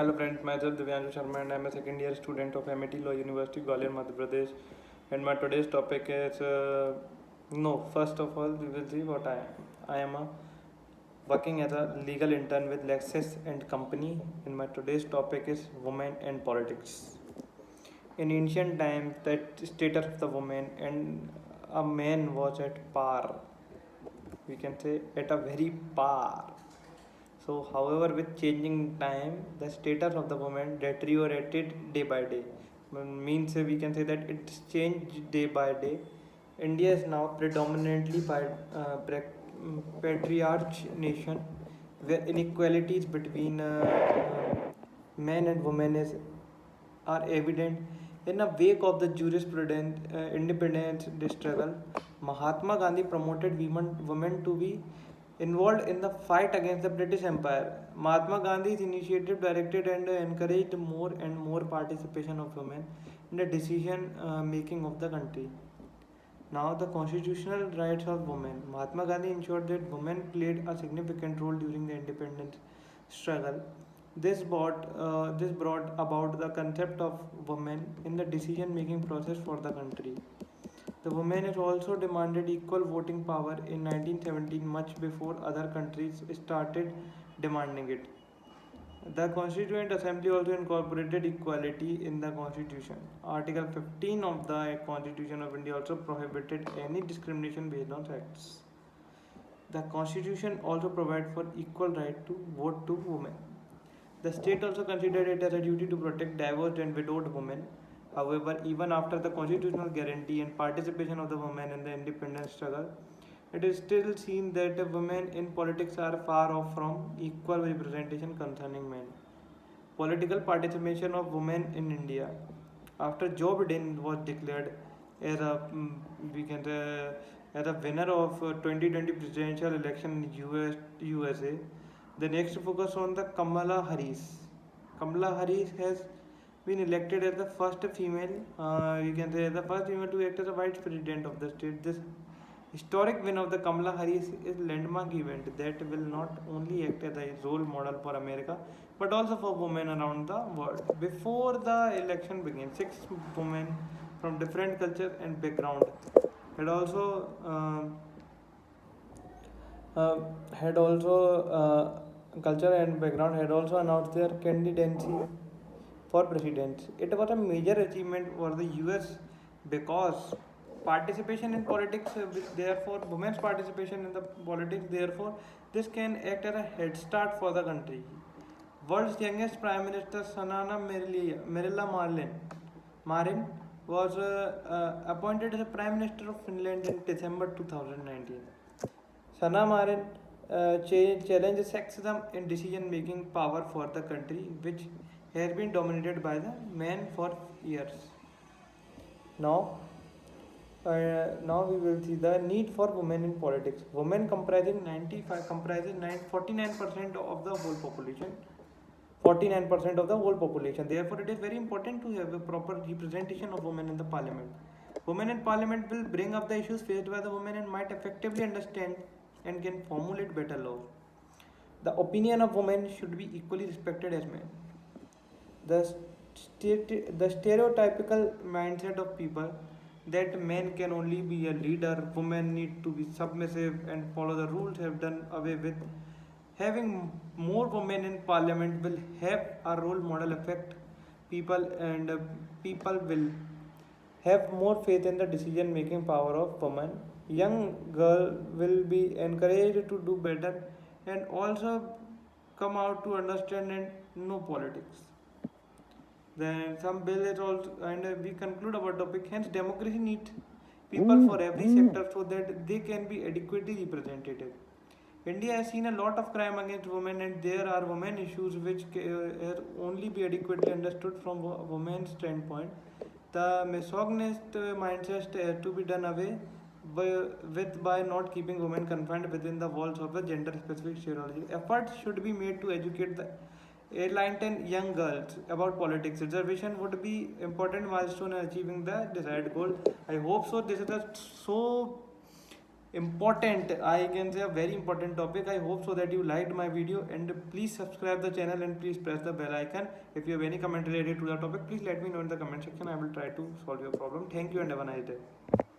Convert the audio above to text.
Hello friends, myself Divyanshu Sharma and I am a second year student of MIT Law University, Gwalior, Madhya Pradesh. And my today's topic is first of all, we will see what I am. I am working as a legal intern with Lexis and Company, and my today's topic is women and politics. In ancient times, the status of the woman and a man was at par. We can say at a very par. So, however, with changing time, the status of the woman deteriorated day by day. Means we can say that it's changed day by day. India is now predominantly patriarch nation, where inequalities between men and women are evident. In the wake of the jurisprudence independence struggle, Mahatma Gandhi promoted women to be involved in the fight against the British Empire. Mahatma Gandhi's initiative directed and encouraged more and more participation of women in the decision making of the country. Now, the constitutional rights of women. Mahatma Gandhi ensured that women played a significant role during the independence struggle. This brought about the concept of women in the decision making process for the country. The women has also demanded equal voting power in 1917, much before other countries started demanding it. The Constituent Assembly also incorporated equality in the Constitution. Article 15 of the Constitution of India also prohibited any discrimination based on sex. The Constitution also provides for equal right to vote to women. The state also considered it as a duty to protect divorced and widowed women. However, even after the constitutional guarantee and participation of the women in the independence struggle, it is still seen that women in politics are far off from equal representation concerning men. Political participation of women in India. After Joe Biden was declared as a we can say as a winner of 2020 presidential election in USA, the next focus on the Kamala Harris. Kamala Harris has been elected as the first female, you can say the first female to act as a vice president of the state. This historic win of the Kamala Harris is a landmark event that will not only act as a role model for America but also for women around the world. Before the election began, six women from different culture and background had also had also culture and background had also announced their candidacy for president. It was a major achievement for the US because participation in politics, therefore, women's participation in the politics, therefore, this can act as a head start for the country. World's youngest Prime Minister Sanana Marilla Marin was appointed as a Prime Minister of Finland in December 2019. Sanna Marin challenged sexism in decision making power for the country, which has been dominated by the men for years. Now, now we will see the need for women in politics. Women comprising 49% of the whole population. 49% of the whole population. Therefore, it is very important to have a proper representation of women in the parliament. Women in parliament will bring up the issues faced by the women and might effectively understand and can formulate better laws. The opinion of women should be equally respected as men. The, the stereotypical mindset of people that men can only be a leader, women need to be submissive and follow the rules have done away with. Having more women in parliament will have a role model effect. People will have more faith in the decision making power of women. Young girl will be encouraged to do better and also come out to understand and know politics. Then some bill is also, and we conclude our topic. Hence, democracy needs people for every sector so that they can be adequately represented. India has seen a lot of crime against women, and there are women issues which can only be adequately understood from a woman's standpoint. The misogynist mindset has to be done away by not keeping women confined within the walls of a gender-specific stereology. Efforts should be made to educate the enlighten young girls about politics. Reservation would be important milestone in achieving the desired goal. I hope so. This is a so important, I can say a very important topic. I hope so that you liked my video, and please subscribe the channel and please press the bell icon. If you have any comment related to the topic, please let me know in the comment section. I will try to solve your problem. Thank you and have a nice day.